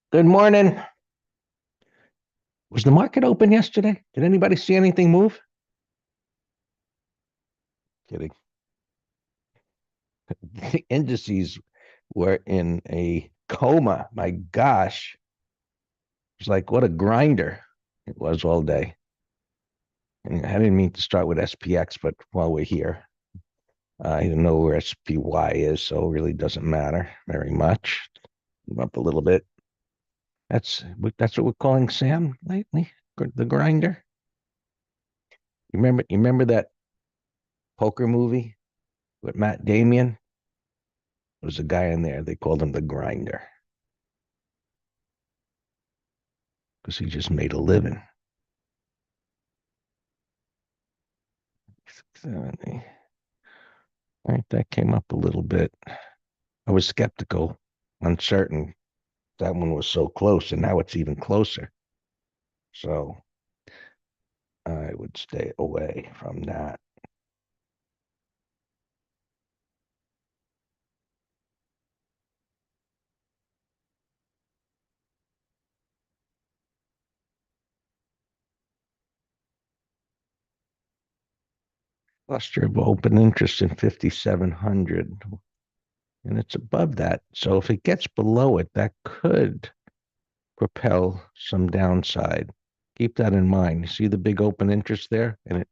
Good morning. Was the market open yesterday? Did anybody see anything move? Kidding. The indices were in a coma. My gosh. It's like what a grinder it was all day. And I didn't mean to start with SPX, but while we're here, I don't know where SPY is, so it really doesn't matter very much. Up a little bit. That's what we're calling Sam lately. The grinder. You remember that poker movie with Matt Damien? There was a guy in there. They called him the grinder because he just made a living. 70. All right, that came up a little bit. I was skeptical, uncertain. That one was so close, and now it's even closer. So I would stay away from that. Cluster of open interest in 5,700, and it's above that. So if it gets below it, that could propel some downside. Keep that in mind. You see the big open interest there, and it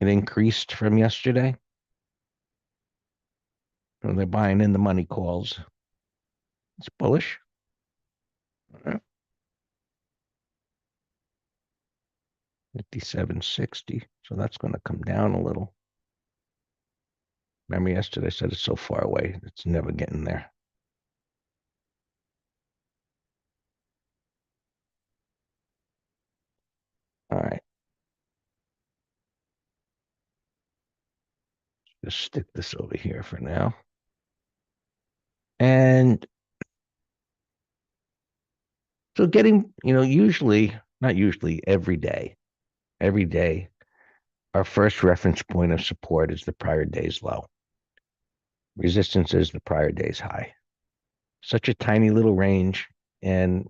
increased from yesterday. So they're buying in the money calls. It's bullish. 5760. So that's going to come down a little. Remember yesterday I said it's so far away. It's never getting there. All right. Just stick this over here for now. And so usually, not usually, every day, our first reference point of support is the prior day's low. Resistance is the prior day's high. Such a tiny little range. And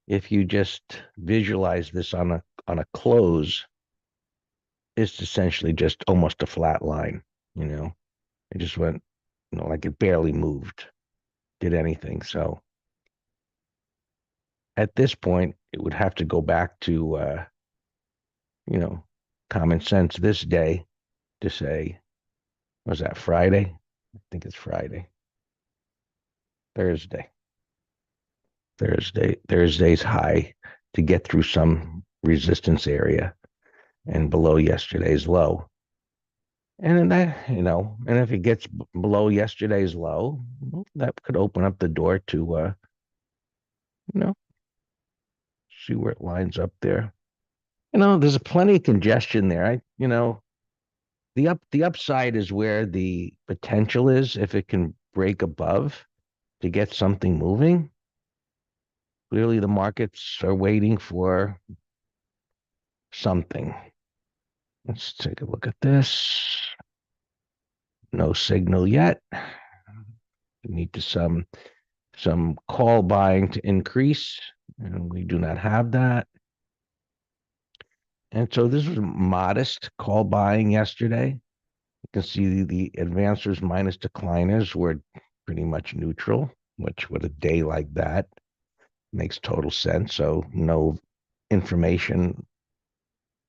if you just visualize this on a close, it's essentially just almost a flat line, you know. It just went, like it barely moved, did anything. So at this point, it would have to go back to you know, common sense this day to say, was that Friday? I think it's Friday. Thursday. Thursday's high to get through some resistance area and below yesterday's low. And then and if it gets below yesterday's low, well, that could open up the door to, you know, see where it lines up there. There's plenty of congestion there. The upside is where the potential is. If it can break above to get something moving, clearly the markets are waiting for something. Let's take a look at this. No signal yet. We need to some call buying to increase, and we do not have that. And so this was modest call buying yesterday. You can see the advancers minus decliners were pretty much neutral, which with a day like that makes total sense. So no information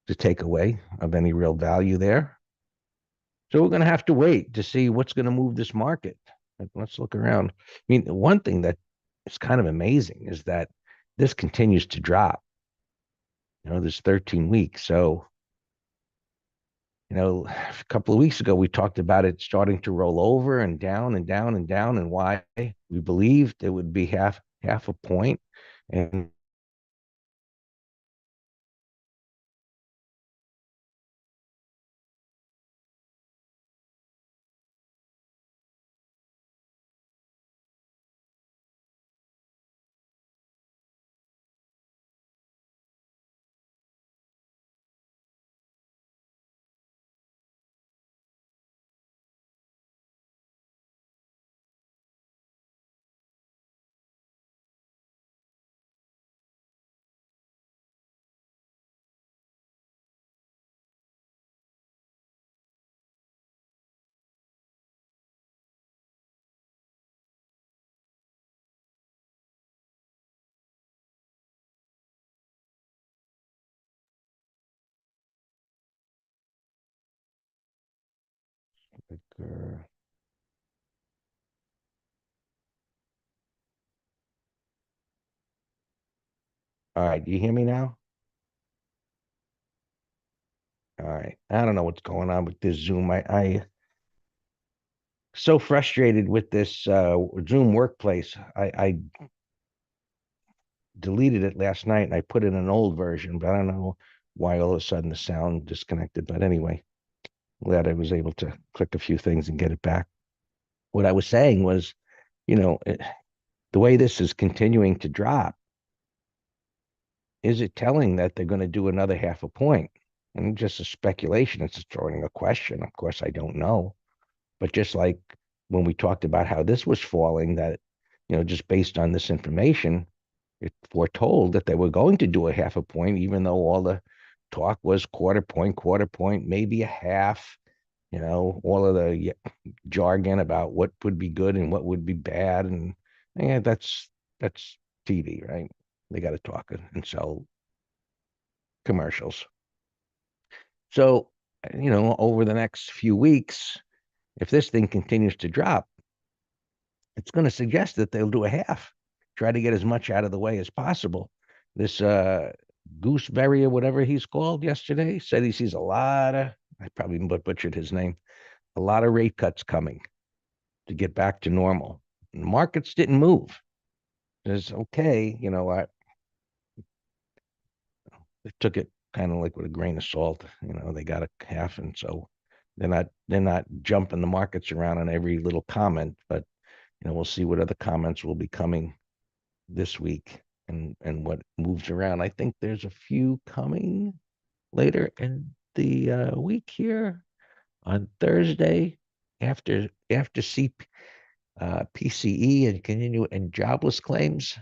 to take away of any real value there. So we're going to have to wait to see what's going to move this market. Let's look around. I mean, one thing that is kind of amazing is that this continues to drop. There's 13 weeks. So, a couple of weeks ago, we talked about it starting to roll over and down and down and down, and why we believed it would be half a point. And ticker. All right, do you hear me now? All right. I don't know what's going on with this Zoom. I so frustrated with this Zoom workplace. I deleted it last night and I put in an old version, but I don't know why all of a sudden the sound disconnected. But anyway, glad I was able to click a few things and get it back. What I was saying was, you know, the way this is continuing to drop, is it telling that they're going to do another half a point? And just a speculation. It's just throwing a question. Of course, I don't know. But just like when we talked about how this was falling, that, just based on this information, it foretold that they were going to do a half a point, even though all the talk was quarter point, maybe a half, all of the jargon about what would be good and what would be bad. And yeah, that's TV, right? They got to talk and sell commercials. So, over the next few weeks, if this thing continues to drop, it's going to suggest that they'll do a half, try to get as much out of the way as possible. This Gooseberry or whatever he's called yesterday said he sees a lot of, I probably butchered his name, a lot of rate cuts coming to get back to normal. And the markets didn't move. It's okay, they took it kind of like with a grain of salt. They got a half, and so they're not jumping the markets around on every little comment, but we'll see what other comments will be coming this week and what moves around. I think there's a few coming later in the week here on Thursday after PCE and continue and jobless claims.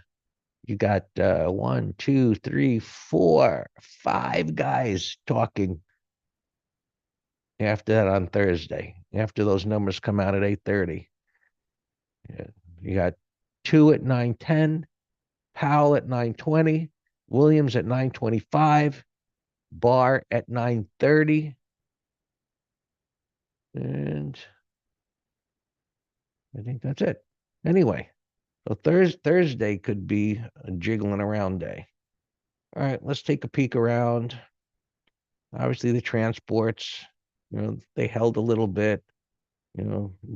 You got one, two, three, four, five guys talking after that on Thursday. After those numbers come out at 8:30, yeah, you got two at 9:10, Powell at 9:20, Williams at 9:25, Barr at 9:30, and I think that's it. Anyway, so Thursday could be a jiggling around day. All right, let's take a peek around. Obviously, the transports, they held a little bit.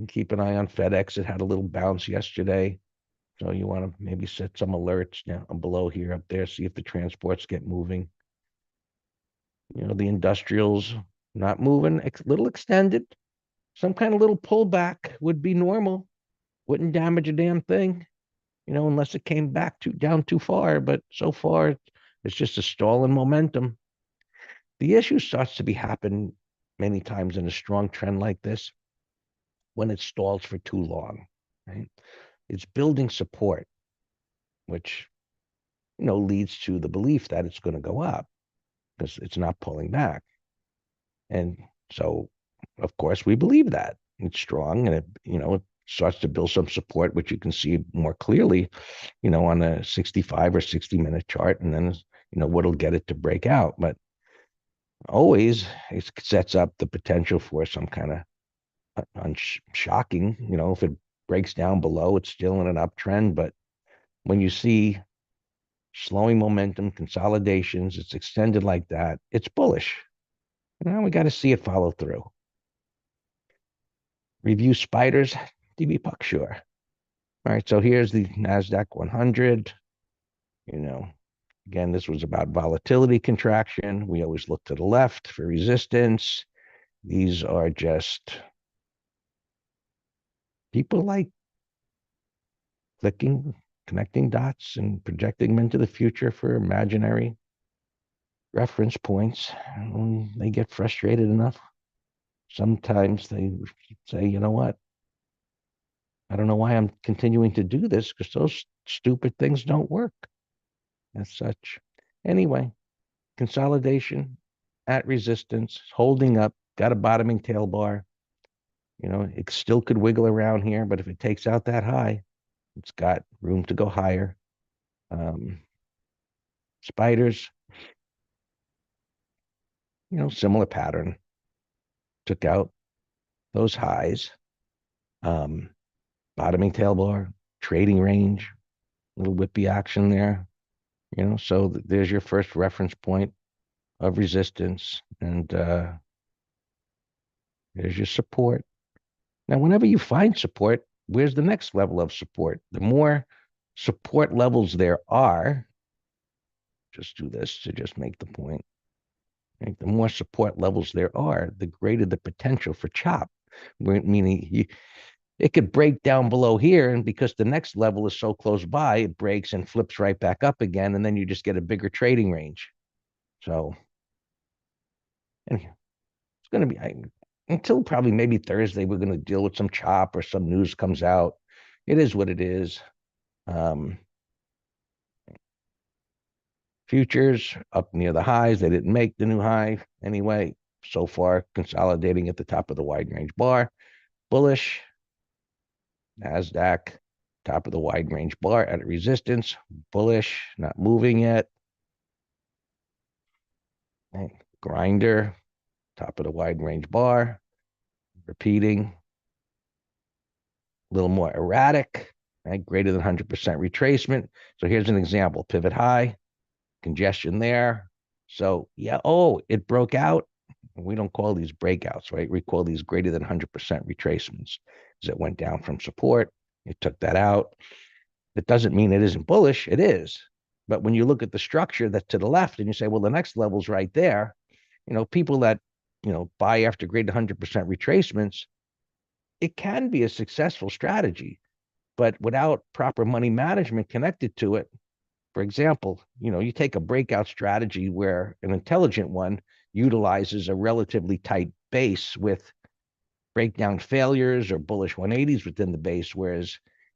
Keep an eye on FedEx. It had a little bounce yesterday. So you want to maybe set some alerts down below here, up there, see if the transports get moving. The industrials not moving, little extended. Some kind of little pullback would be normal. Wouldn't damage a damn thing, unless it came back down too far. But so far, it's just a stall in momentum. The issue starts to be happen many times in a strong trend like this when it stalls for too long, right? It's building support, which, leads to the belief that it's going to go up because it's not pulling back. And so, of course, we believe that it's strong and it starts to build some support, which you can see more clearly, on a 65 or 60-minute chart. And then, what'll get it to break out. But always it sets up the potential for some kind of shocking, if it breaks down below, it's still in an uptrend. But when you see slowing momentum, consolidations, it's extended like that, it's bullish. Now we got to see it follow through. Review spiders, DB Puck, sure. All right, so here's the NASDAQ 100. Again, this was about volatility contraction. We always look to the left for resistance. These are just people like clicking, connecting dots and projecting them into the future for imaginary reference points. When they get frustrated enough, sometimes they say, you know what? I don't know why I'm continuing to do this because those stupid things don't work as such. Anyway, consolidation at resistance, holding up, got a bottoming tail bar. It still could wiggle around here, but if it takes out that high, it's got room to go higher. Spiders, similar pattern. Took out those highs, um, bottoming tail bar, trading range, little whippy action there, so there's your first reference point of resistance, and there's your support. Now, whenever you find support, where's the next level of support? The more support levels there are, just do this to just make the point. Right? The more support levels there are, the greater the potential for chop. Meaning it could break down below here, and because the next level is so close by, it breaks and flips right back up again, and then you just get a bigger trading range. So, and it's going to be until probably maybe Thursday, we're going to deal with some chop or some news comes out. It is what it is. Futures up near the highs. They didn't make the new high anyway. So far, consolidating at the top of the wide range bar. Bullish. NASDAQ, top of the wide range bar at a resistance. Bullish, not moving yet. Okay. Grinder, top of the wide range bar. Repeating. A little more erratic. Right? Greater than 100% retracement. So here's an example. Pivot high. Congestion there. So yeah, it broke out. We don't call these breakouts, right? We call these greater than 100% retracements because it went down from support. It took that out. It doesn't mean it isn't bullish. It is. But when you look at the structure that's to the left and you say, well, the next level's right there, people that, buy after greater than 100% retracements, it can be a successful strategy. But without proper money management connected to it, for example, you take a breakout strategy where an intelligent one utilizes a relatively tight base with breakdown failures or bullish 180s within the base,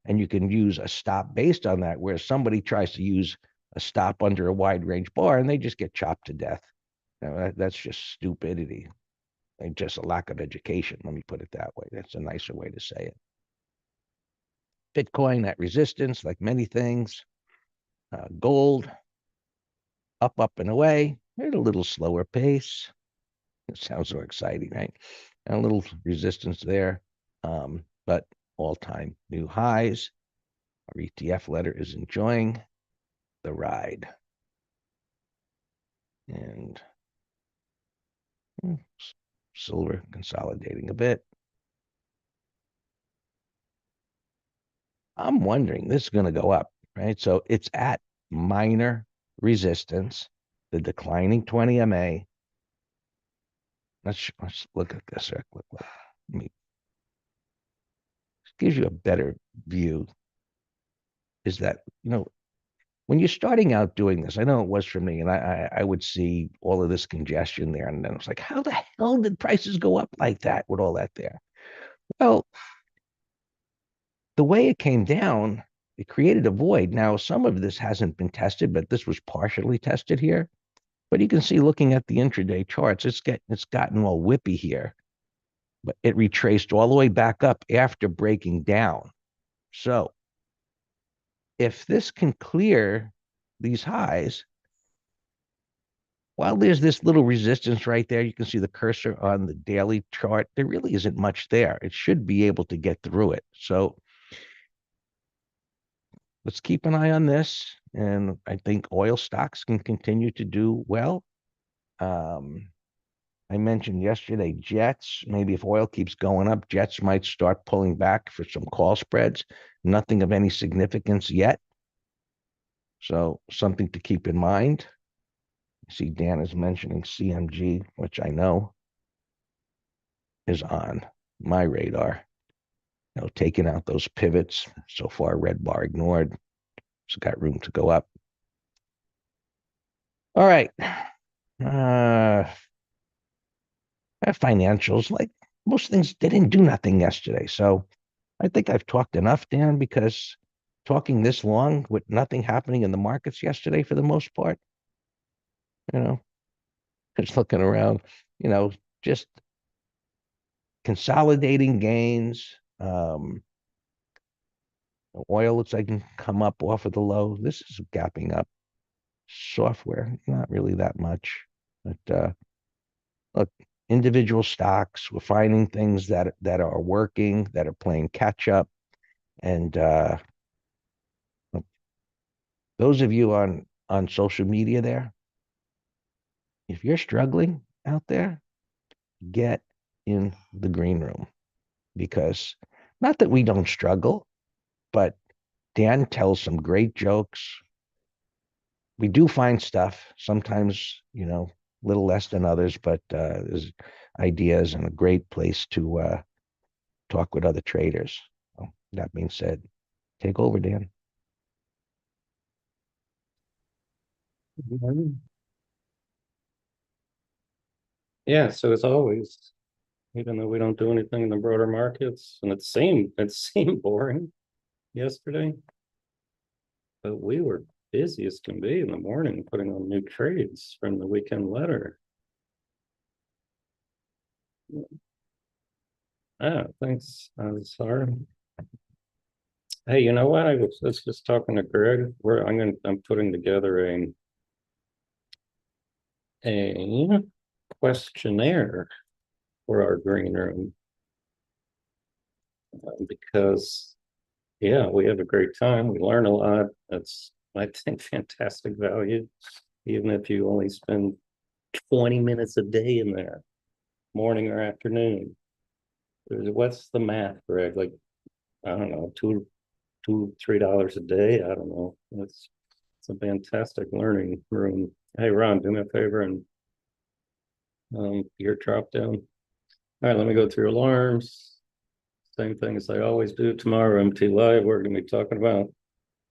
and you can use a stop based on that, whereas somebody tries to use a stop under a wide range bar and they just get chopped to death. That's just stupidity. And just a lack of education. Let me put it that way. That's a nicer way to say it. Bitcoin at resistance, like many things. Gold, up and away at a little slower pace. It sounds so exciting, right? And a little resistance there, but all-time new highs. Our ETF letter is enjoying the ride. And silver consolidating a bit. I'm wondering, this is going to go up, right? So it's at minor resistance, the declining 20 MA. Let's look at this. Let me gives you a better view. Is that, when you're starting out doing this, I know it was for me, and I would see all of this congestion there, and then it's like, how the hell did prices go up like that with all that there? Well, the way it came down, it created a void. Now, some of this hasn't been tested, but this was partially tested here. But you can see, looking at the intraday charts, it's gotten all whippy here, but it retraced all the way back up after breaking down. So if this can clear these highs, while there's this little resistance right there, you can see the cursor on the daily chart, there really isn't much there. It should be able to get through it. So let's keep an eye on this. And I think oil stocks can continue to do well. I mentioned yesterday, jets, maybe if oil keeps going up, jets might start pulling back for some call spreads. Nothing of any significance yet. So something to keep in mind. I see Dan is mentioning CMG, which I know is on my radar. Taking out those pivots. So far, red bar ignored. It's got room to go up. All right. Financials, like most things, they didn't do nothing yesterday. So I think I've talked enough, Dan, because talking this long with nothing happening in the markets yesterday for the most part, just looking around, just consolidating gains. Oil looks like it can come up off of the low. This is gapping up. Software, not really that much. But look, individual stocks. We're finding things that are working, that are playing catch up. And those of you on social media there, if you're struggling out there, get in the green room, because not that we don't struggle, but Dan tells some great jokes. We do find stuff sometimes, a little less than others, but there's ideas and a great place to talk with other traders. So that being said, take over, Dan. Mhm. Yeah, so as always, even though we don't do anything in the broader markets, and it seemed boring yesterday, but we were busy as can be in the morning putting on new trades from the weekend letter. Ah, thanks, sorry. Hey, you know what? I was just talking to Greg. I'm putting together a questionnaire for our green room, because yeah, we have a great time. We learn a lot. That's, I think, fantastic value, even if you only spend 20 minutes a day in there, morning or afternoon. What's the math, Greg? Like, I don't know, $3 a day. I don't know. It's a fantastic learning room. Hey, Ron, do me a favor and your drop down. All right, let me go through alarms. Same thing as I always do. Tomorrow, MT Live, we're going to be talking about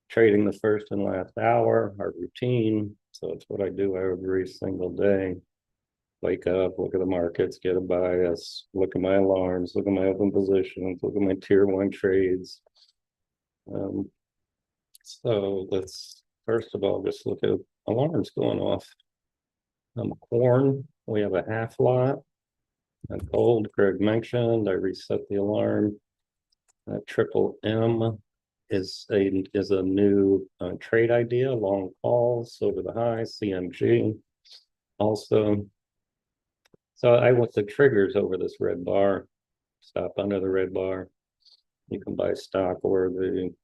trading the first and last hour, our routine. So it's what I do every single day. Wake up, look at the markets, get a bias, look at my alarms, look at my open positions, look at my tier one trades. Um, so let's first of all just look at alarms going off. Corn, we have a half lot. And gold, Greg mentioned, I reset the alarm. Triple M is a new trade idea, long calls over the high, CMG. Also, so I want the triggers over this red bar, stop under the red bar. You can buy stock or the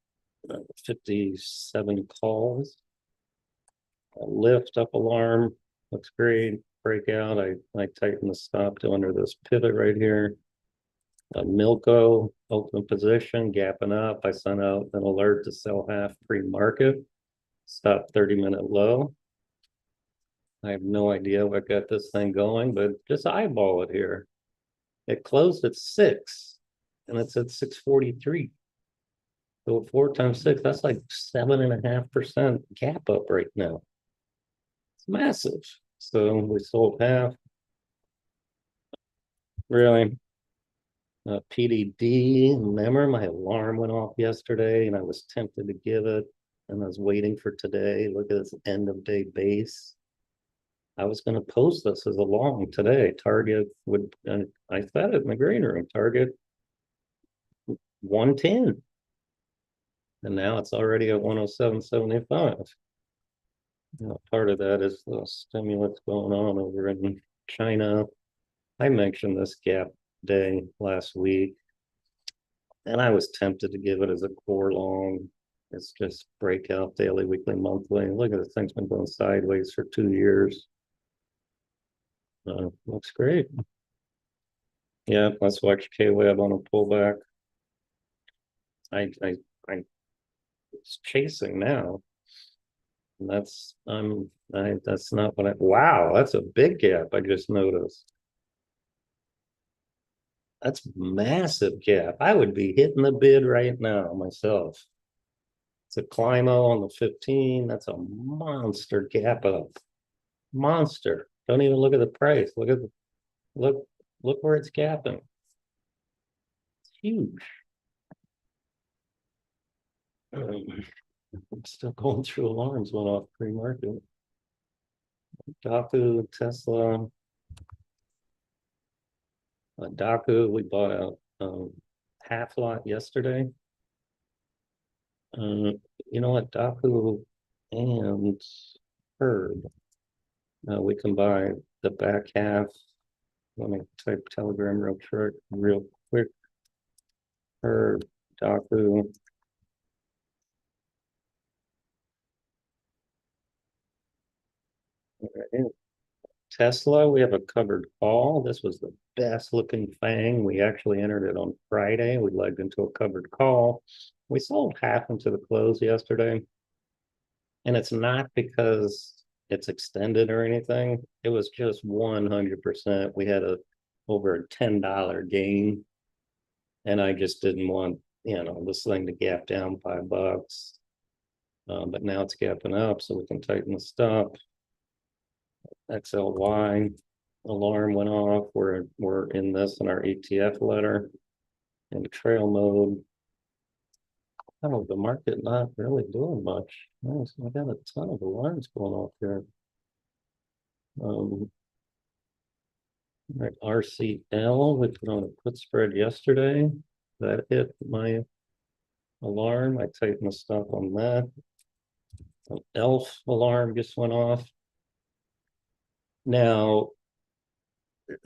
57 calls. Lift up alarm, looks great. Breakout, I tighten the stop to under this pivot right here. Milko, open position, gapping up. I sent out an alert to sell half pre-market, stop 30-minute low. I have no idea what got this thing going, but just eyeball it here. It closed at 6 and it's at 643. So 4 times 6, that's like 7.5% gap up right now. It's massive. So we sold half. Really. PDD, remember my alarm went off yesterday and I was tempted to give it and I was waiting for today. Look at this end of day base. I was going to post this as a long today. Target would, I said it in the green room, target 110. And now it's already at 107.75. Part of that is the stimulus going on over in China. I mentioned this gap day last week, and I was tempted to give it as a core long. It's just breakout daily, weekly, monthly. Look at this thing's been going sideways for 2 years. Looks great. Yeah, let's watch K-Web on a pullback. I it's chasing now. And that's not what wow, that's a big gap I just noticed. That's massive gap. I would be hitting the bid right now myself. It's a Climo on the 15. That's a monster gap up. Monster. Don't even look at the price. Look where it's gapping. It's huge. I'm still going through alarms went off pre-market. Daku, Tesla, Daku, we bought out half lot yesterday. You know what, Daku and Herb, we can buy the back half Let me type Telegram real quick. Her Doku. Alright. Tesla, we have a covered call. This was the best looking thing. We actually entered it on Friday. We legged into a covered call. We sold half into the close yesterday. And it's not because it's extended or anything. It was just 100%. We had a over a $10 gain. And I just didn't want, this thing to gap down $5. But now it's gapping up, so we can tighten the stop. XLY alarm went off. We're in this in our ETF letter in trail mode. Oh, the market not really doing much. Nice. I got a ton of alarms going off here. Right, RCL, we put on a put spread yesterday. That hit my alarm. I tightened the stop on that. An ELF alarm just went off. Now,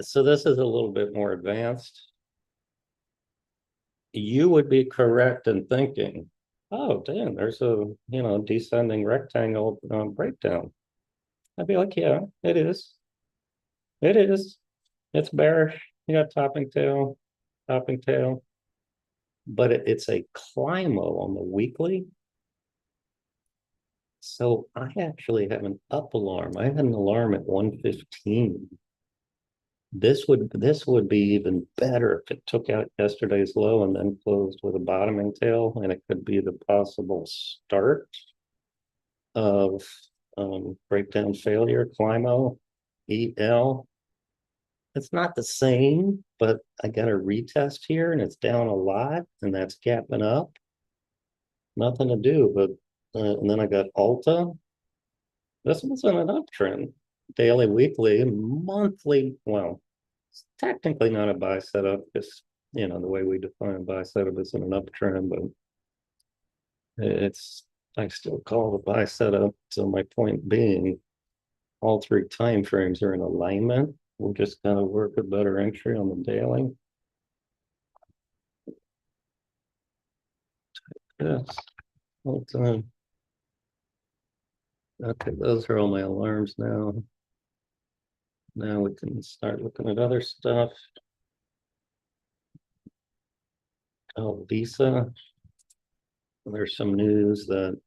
so this is a little bit more advanced. You would be correct in thinking, oh, damn, there's a, descending rectangle breakdown. I'd be like, yeah, it is. It is. It's bearish. You got topping tail, but it's a Climo on the weekly. So I actually have an up alarm. I had an alarm at 115. This would be even better if it took out yesterday's low and then closed with a bottoming tail, and it could be the possible start of breakdown failure. Climo, EL. It's not the same, but I got a retest here and it's down a lot, and that's gapping up. Nothing to do, but and then I got Alta. This one's on an uptrend. Daily, weekly, monthly. Well, it's technically not a buy setup, because the way we define buy setup is in an uptrend, but I still call it a buy setup. So my point being, all three time frames are in alignment. We'll just kind of work a better entry on the daily. Yes. All time. Okay, those are all my alarms now. Now we can start looking at other stuff. Oh, Visa. There's some news that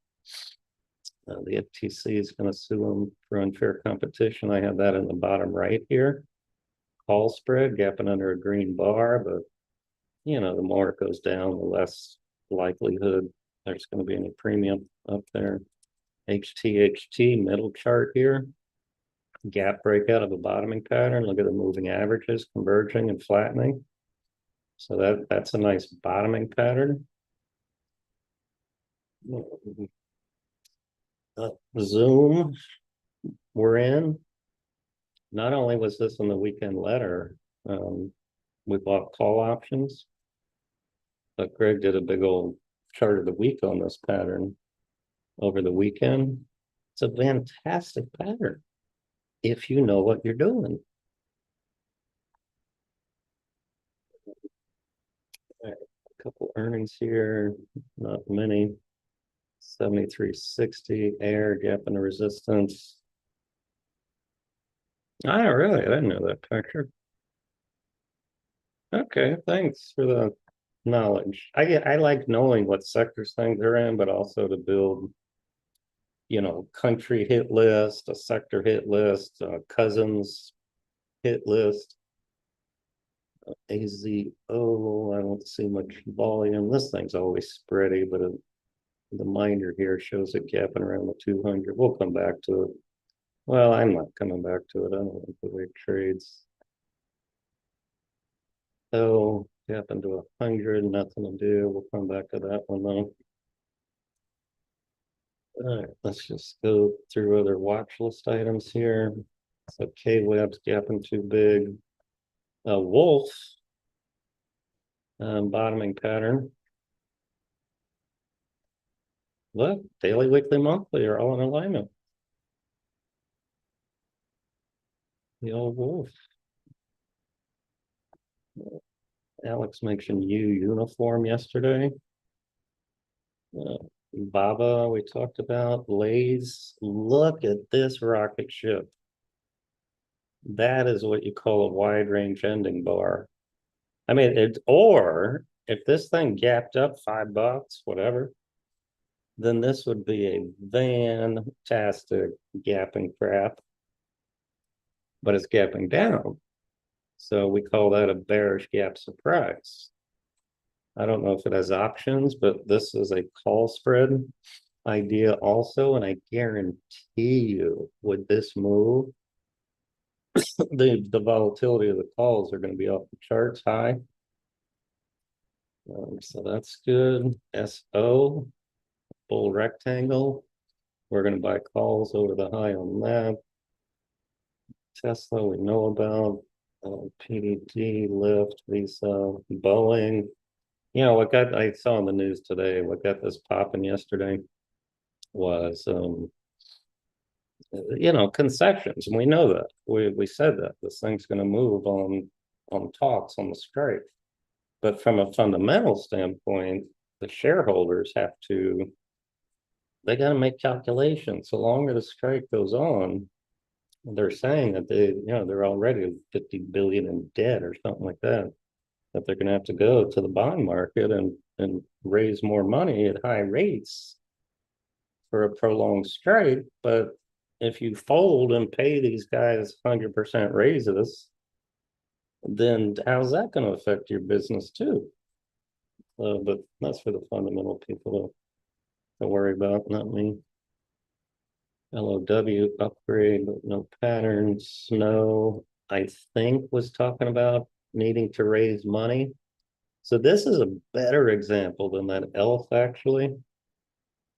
the FTC is going to sue them for unfair competition. I have that in the bottom right here. Call spread gapping under a green bar, but the more it goes down, the less likelihood there's going to be any premium up there. HTHT middle chart here. Gap breakout of a bottoming pattern. Look at the moving averages converging and flattening. So that's a nice bottoming pattern. Zoom, we're in. Not only was this in the weekend letter, we bought call options, but Greg did a big old chart of the week on this pattern over the weekend. It's a fantastic pattern if you know what you're doing. Right, a couple earnings here, not many. 73.60, air gap and resistance. Oh, really? I didn't know that picture. Okay, thanks for the knowledge. I like knowing what sectors things are in, but also to build, country hit list, a sector hit list, cousins hit list. AZO, I don't see much volume. This thing's always spready, but the minder here shows it gapping around the 200. We'll come back to it. Well, I'm not coming back to it. I don't like the way it trades. So gap into 100, nothing to do. We'll come back to that one though. All right, let's just go through other watch list items here. So K-Web's gapping too big. Wolf, bottoming pattern. Look, daily, weekly, monthly are all in alignment. The old wolf. Alex mentioned uniform yesterday. Uh, Baba, we talked about. Lays, look at this rocket ship. That is what you call a wide range ending bar. I mean, or if this thing gapped up $5, whatever, then this would be a fantastic gapping crap, but it's gapping down. So we call that a bearish gap surprise. I don't know if it has options, but this is a call spread idea also. And I guarantee you, with this move, the volatility of the calls are going to be off the charts high. So that's good. SO, bull rectangle. We're going to buy calls over the high on that. Tesla, we know about. PDD, Lyft, Visa, Boeing. You know, what got, I saw in the news today, what got this popping yesterday was, concessions. And we know that. We said that this thing's going to move on talks on the strike. But from a fundamental standpoint, the shareholders they got to make calculations. So longer the strike goes on, they're saying that they're already 50 billion in debt or something like that they're going to have to go to the bond market and raise more money at high rates for a prolonged strike. But if you fold and pay these guys 100% raises, then how's that going to affect your business too? But that's for the fundamental people to worry about, not me. LOW upgrade, but no patterns. Snow, I think, was talking about needing to raise money. So this is a better example than that ELF actually.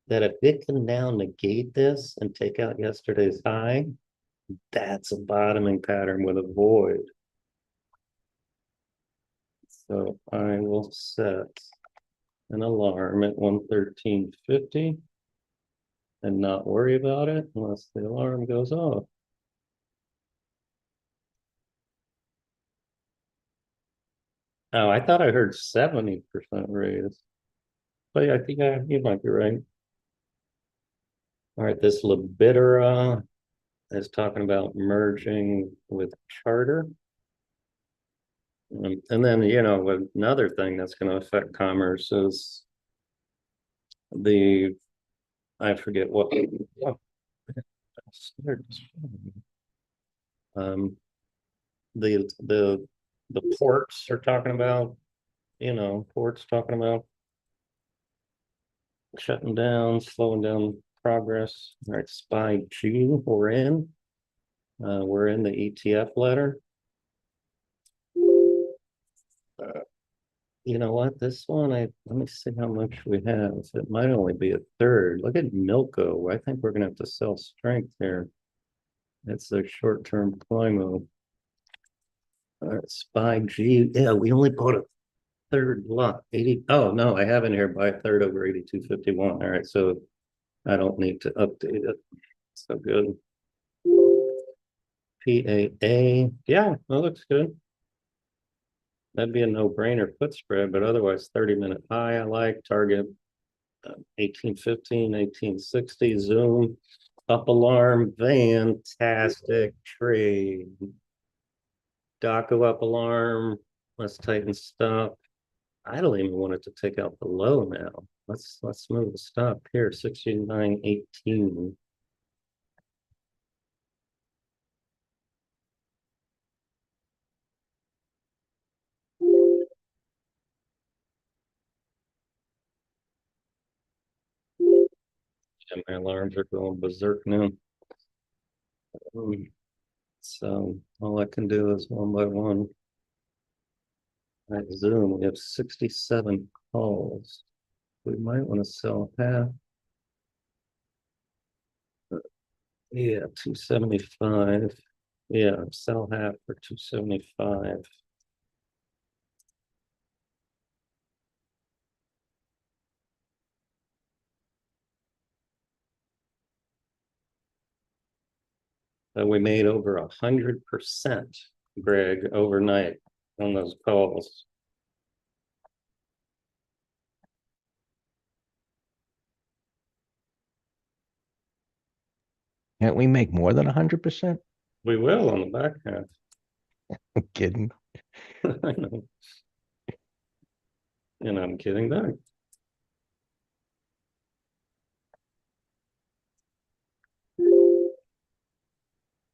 That if it can now negate this and take out yesterday's high, that's a bottoming pattern with a void. So I will set an alarm at 113.50 and not worry about it unless the alarm goes off. Oh, I thought I heard 70% raise. But yeah, I think you might be right. All right, this Libidera is talking about merging with Charter. And then, another thing that's going to affect commerce is I forget what um, the ports are talking about, ports talking about shutting down, slowing down progress. All right, SPY G, we're in. We're in the ETF letter. You know what? This one, let me see how much we have. It might only be a third. Look at Milko. I think we're gonna have to sell strength here. It's a short-term play move. All right, SPY G. Yeah, we only bought a third lot. 80. Oh no, I have in here buy a third over 82.51. All right, so I don't need to update it. So good. PAA. Yeah, that looks good. That'd be a no-brainer put spread, but otherwise 30-minute high I like. Target 1815, 1860, zoom, up alarm, fantastic trade. Daco up alarm, let's tighten stop. I don't even want it to take out the low now. Let's move the stop here, 69.18. And my alarms are going berserk now. So all I can do is one by one. All right, Zoom, we have 67 calls. We might want to sell half. Yeah, 275. Yeah, sell half for 275. We made over 100%, Greg, overnight. on those calls. Can't we make more than 100%? We will on the back half. I'm kidding. I know. And I'm kidding back.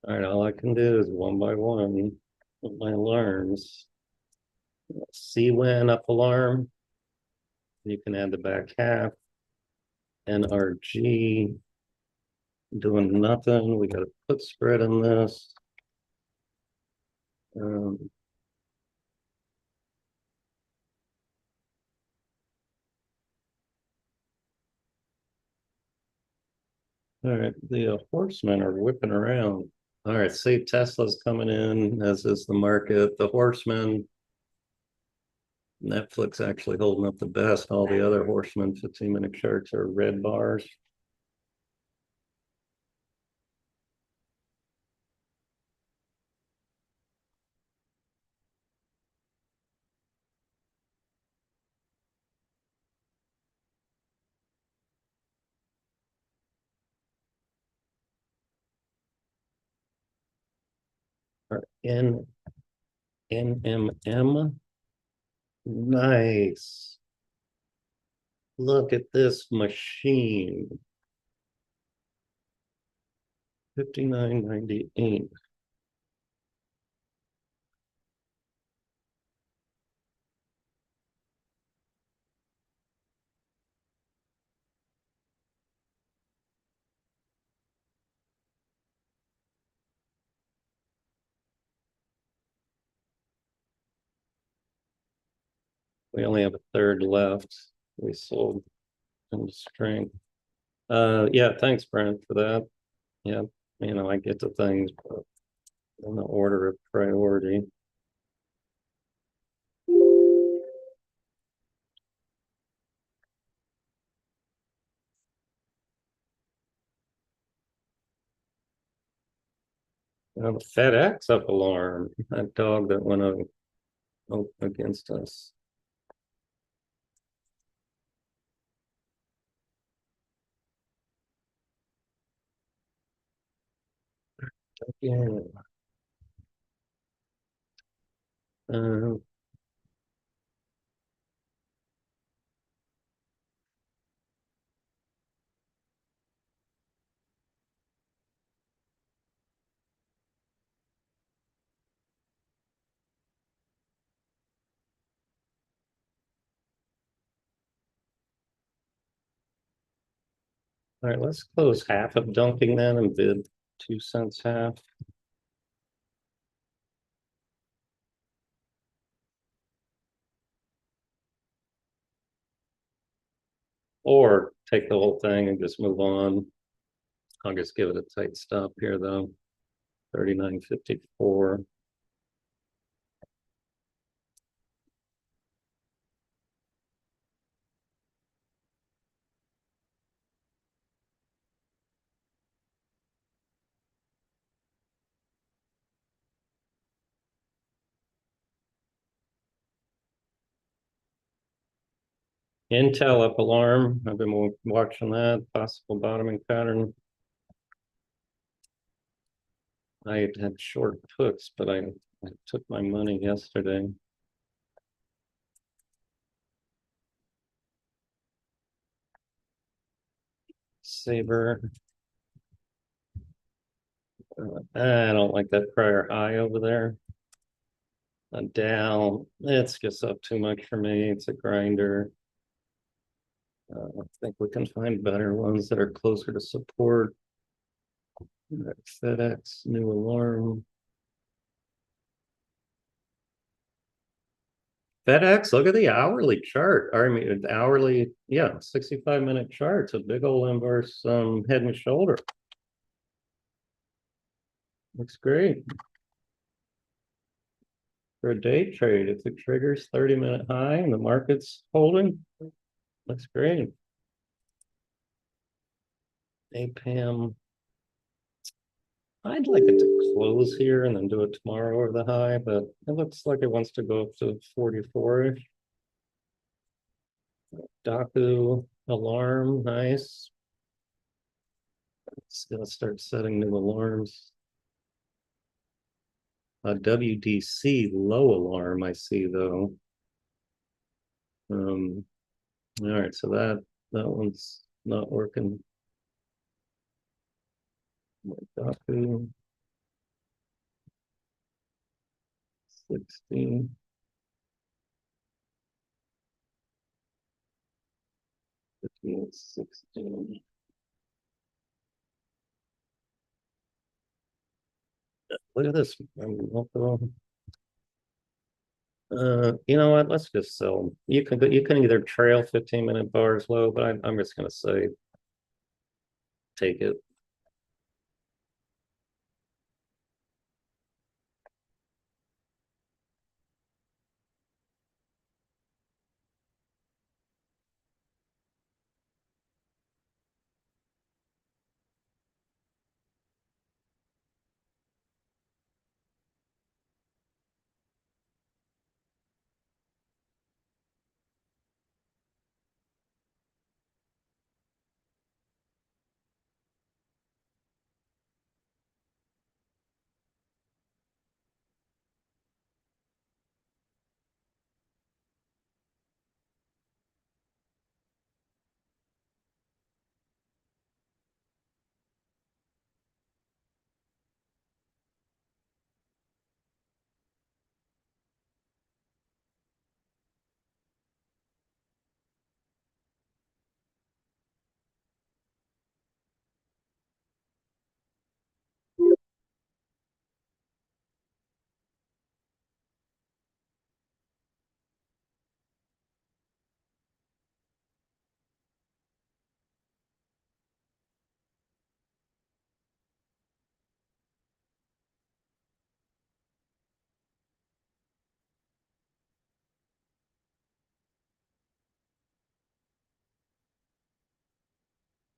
All right, all I can do is one by one with my alarms. C win up alarm. You can add the back half. NRG doing nothing. We got a put spread in this. Um, all right, the horsemen are whipping around. All right, see Tesla's coming in, as is the market. The horsemen, Netflix actually holding up the best. All the other horsemen 15-minute charts are red bars. Or NMM. Nice. Look at this machine. 59.98. We only have a third left. We sold into strength. Yeah, thanks, Brent, for that. Yeah, I get to things, but in the order of priority. The FedEx up alarm. That dog that went up against us. Yeah. Uh, all right, let's close half of dunking then and bid 2 cents half. Or take the whole thing and just move on. I'll just give it a tight stop here though. 39.54. Intel up alarm. I've been watching that possible bottoming pattern. I had short puts, but I took my money yesterday. Saber. I don't like that prior high over there. Dow, it's just up too much for me. It's a grinder. I think we can find better ones that are closer to support. FedEx, new alarm. FedEx, look at the hourly chart. I mean, the hourly, yeah, 65-minute chart. It's a big old inverse head and shoulder. Looks great. For a day trade, if it triggers 30-minute high and the market's holding, looks great. APAM. I'd like it to close here and then do it tomorrow over the high, but it looks like it wants to go up to 44-ish. Daku alarm, nice. It's gonna start setting new alarms. A WDC low alarm, I see though. All right, so that one's not working. Daku 16. 15, 16. Look at this. You know what? Let's just sell. You can either trail 15-minute bars low, but I'm just gonna say take it.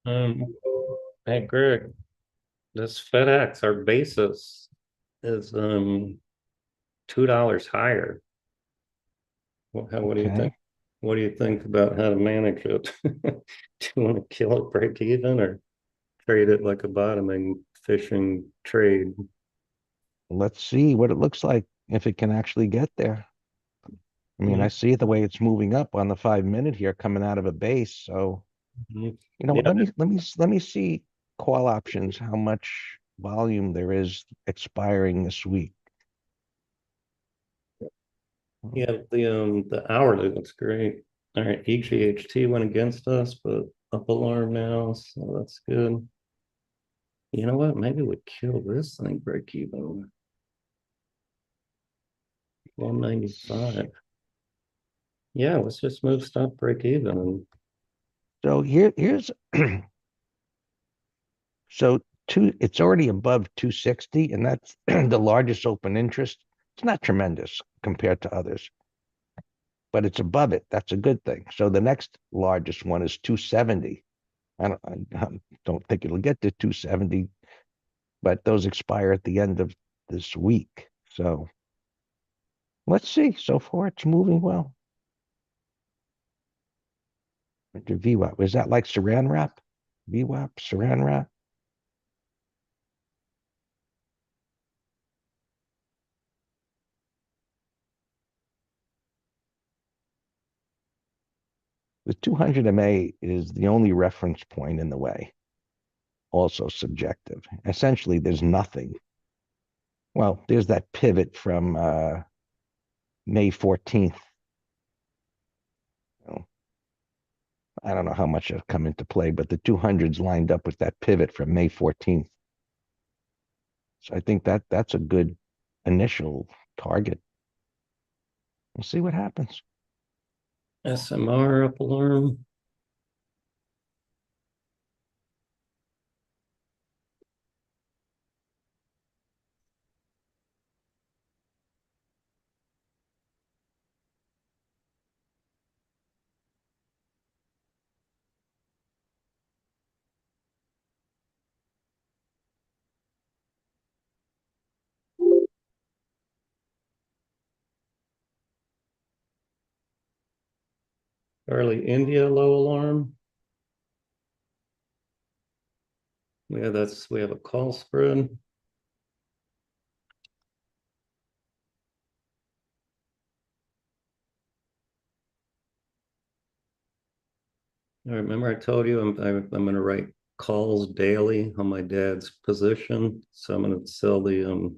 Um, hey Greg, this FedEx, our basis is $2 higher. What do you think? Okay. What do you think about how to manage it? Do you want to kill it, break even, or trade it like a bottoming fishing trade? Let's see what it looks like if it can actually get there. I mean, Yeah. I see the way it's moving up on the 5 minute here coming out of a base. So, Mhm. you know what, Yeah, let me see call options, how much volume there is expiring this week. yeah, the hourly looks great. All right, EGHT went against us, but up alarm now, so that's good. You know what? Maybe we kill this thing, break even. 195. Yeah, let's just move stop break even. So here's so it's already above 260, and that's the largest open interest. It's not tremendous compared to others, but it's above it. That's a good thing. So the next largest one is 270. I don't think it'll get to 270, but those expire at the end of this week. So let's see. So far, it's moving well. The VWAP, is that like saran wrap? VWAP, saran wrap? The 200 MA is the only reference point in the way, also subjective. Essentially, there's nothing. Well, there's that pivot from May 14th. You know, I don't know how much have come into play, but the 200s lined up with that pivot from May 14th. So I think that's a good initial target. We'll see what happens. SMR up alarm. Charlie India low alarm. Yeah, we have a call spread. I remember I told you I'm going to write calls daily on my dad's position, so I'm going to sell the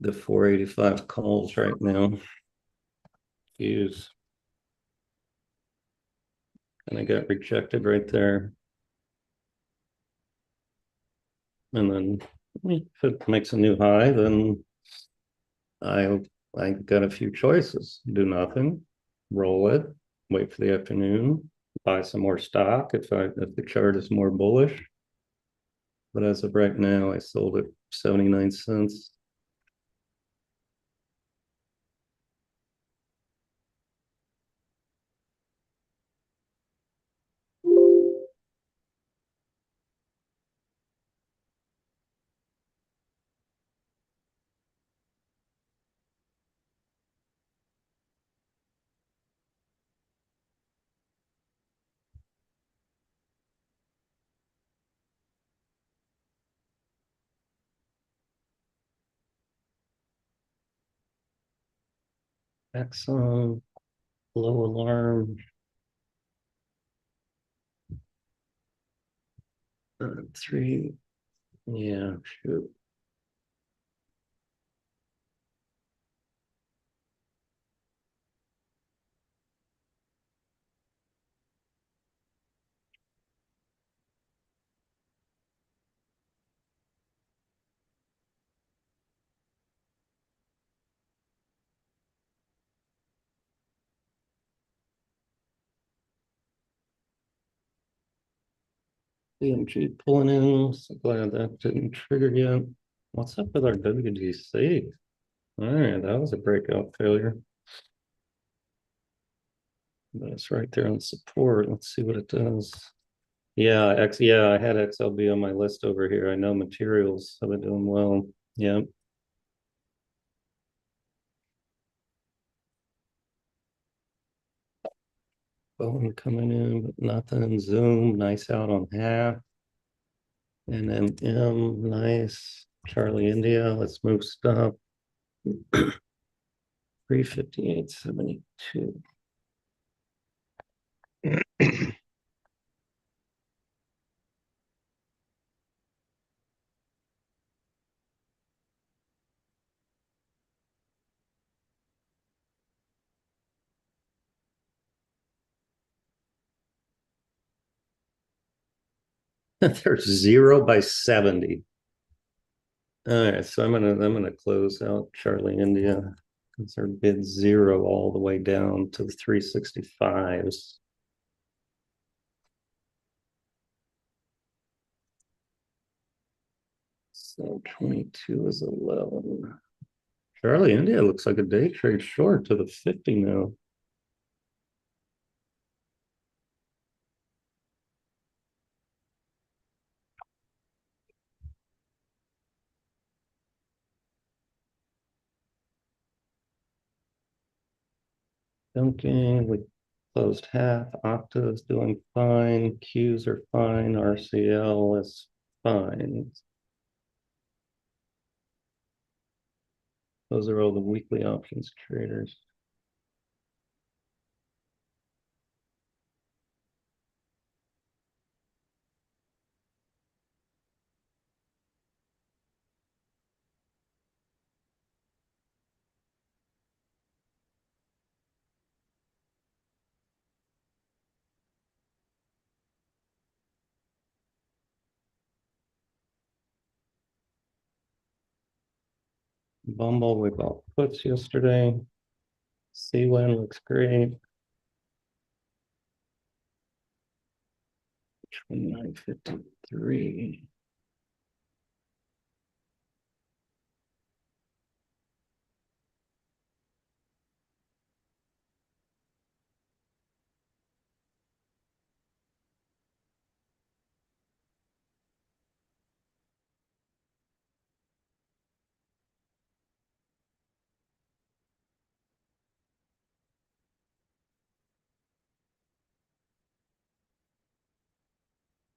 485 calls right now. Use, and I got rejected right there. And then if it makes a new high, then I I got a few choices. Do nothing, roll it, wait for the afternoon, buy some more stock if the chart is more bullish. But as of right now, I sold it 79 cents. Exxon, low alarm. Three, yeah, shoot. DMG pulling in. So glad that didn't trigger yet. What's up with our WGC? All right, that was a breakout failure. But it's right there on support. Let's see what it does. Yeah, I had XLB on my list over here. I know materials have been doing well. Yeah. Bowen coming in, but nothing. Zoom, nice out on half. And then M, nice. Charlie India, let's move stuff. 358.72. There's 0 by 70. All right, so I'm gonna close out Charlie India because our bid 0 all the way down to the 365s. So 22 is 11. Charlie India looks like a day trade short to the 50 now. Dunking, we closed half. Okta is doing fine. Qs are fine. RCL is fine. Those are all the weekly options traders. Bumble, we bought puts yesterday. Sealand looks great. 29.53.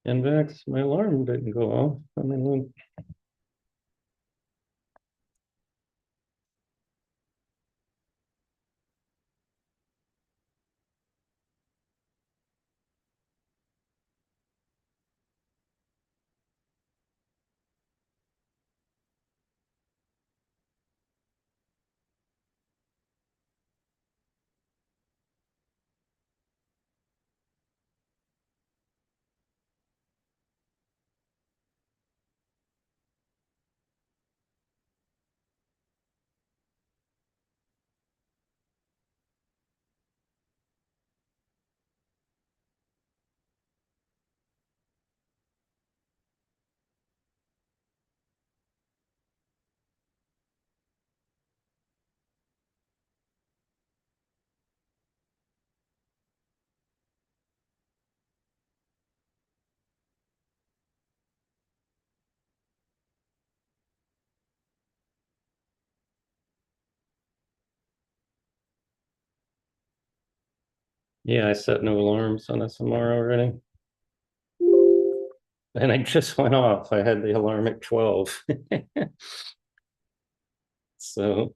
Index, my alarm didn't go off. I mean, look. Yeah, I set no alarms on this tomorrow already. And I just went off. I had the alarm at 12. So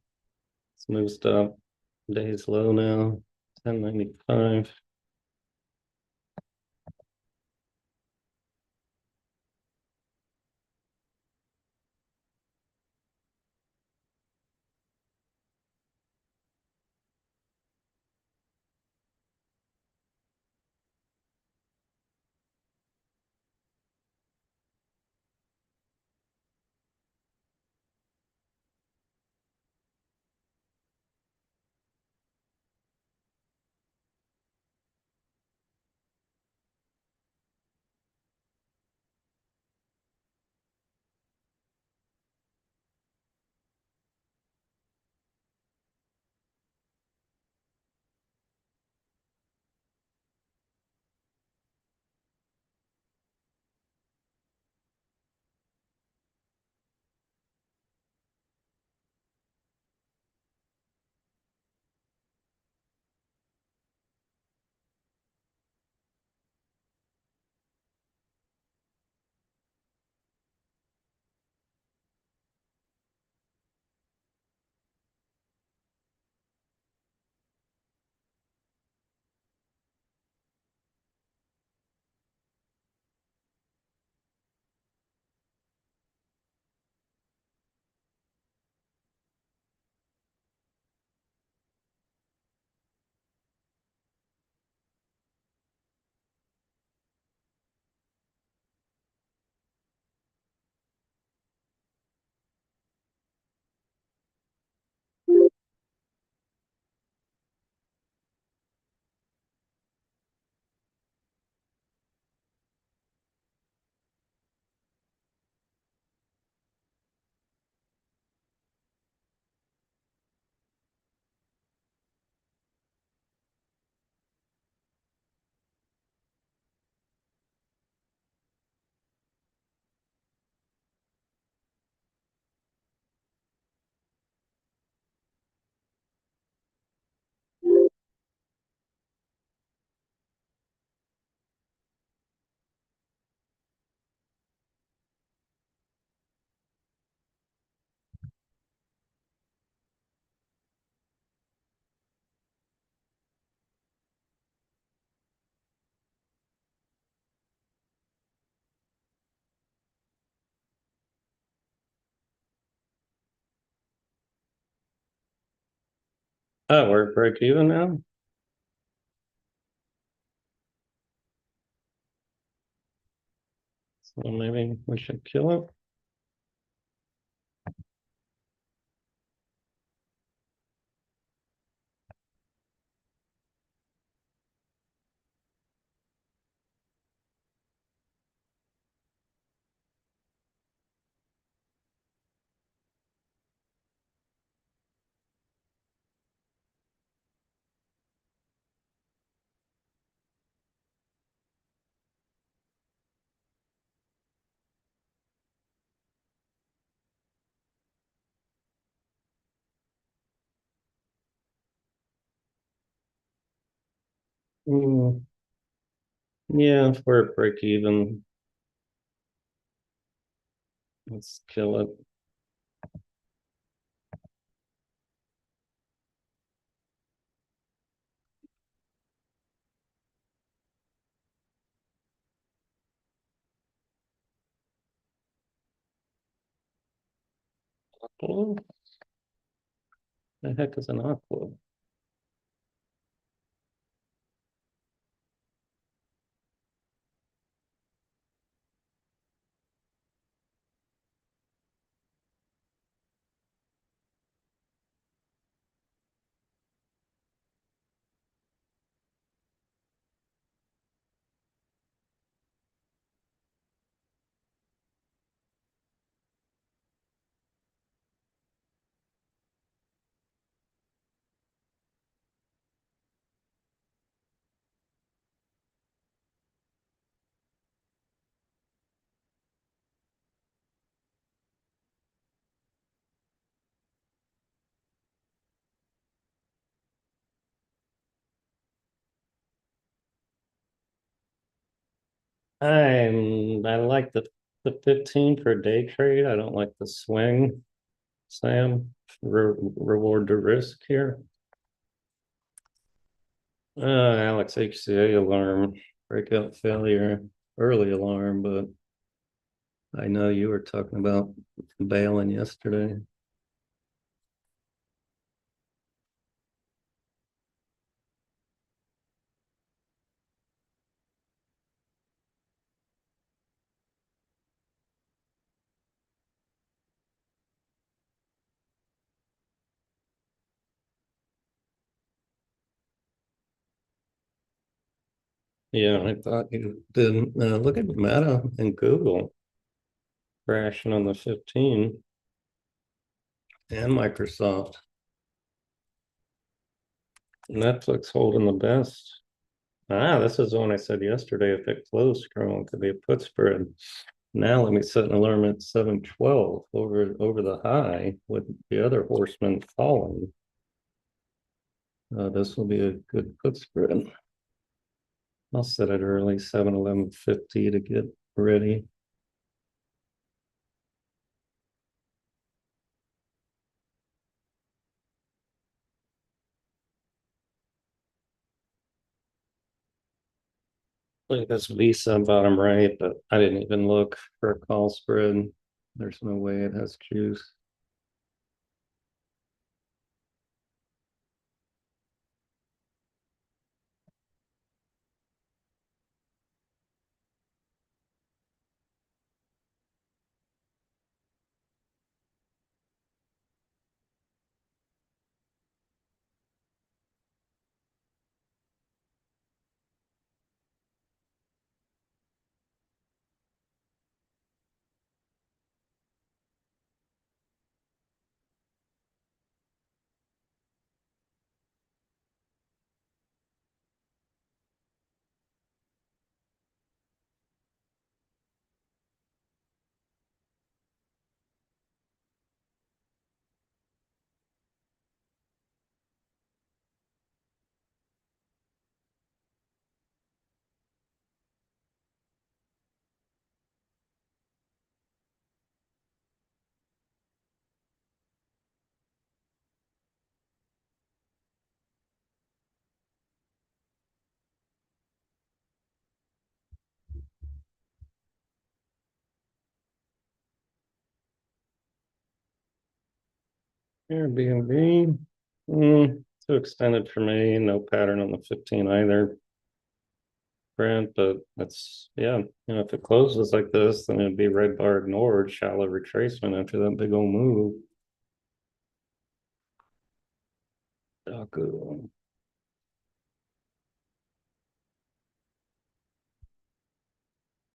it's moved up. Days low now, 1095. Oh, we're break even now. So maybe we should kill it. Mm, yeah, we're at break even. Let's kill it. Oh, the heck is an aqua? I like the 15 for day trade. I don't like the swing, Sam. Reward the risk here. Alex HCA alarm, breakout failure, early alarm, but I know you were talking about bailing yesterday. Yeah, I thought you did. Look at Meta and Google crashing on the 15 and Microsoft. Netflix holding the best. This is the one I said yesterday. If it closed strong, it could be a put spread. Now let me set an alarm at 712 over the high with the other horseman falling. This will be a good put spread. I'll set it early, 7:11:50 to get ready. Look at this Visa bottom right, but I didn't even look for a call spread. There's no way it has juice. Airbnb, too extended for me. No pattern on the 15 either. Brent, but that's yeah. If it closes like this, then it'd be red bar ignored, shallow retracement after that big old move. Daku.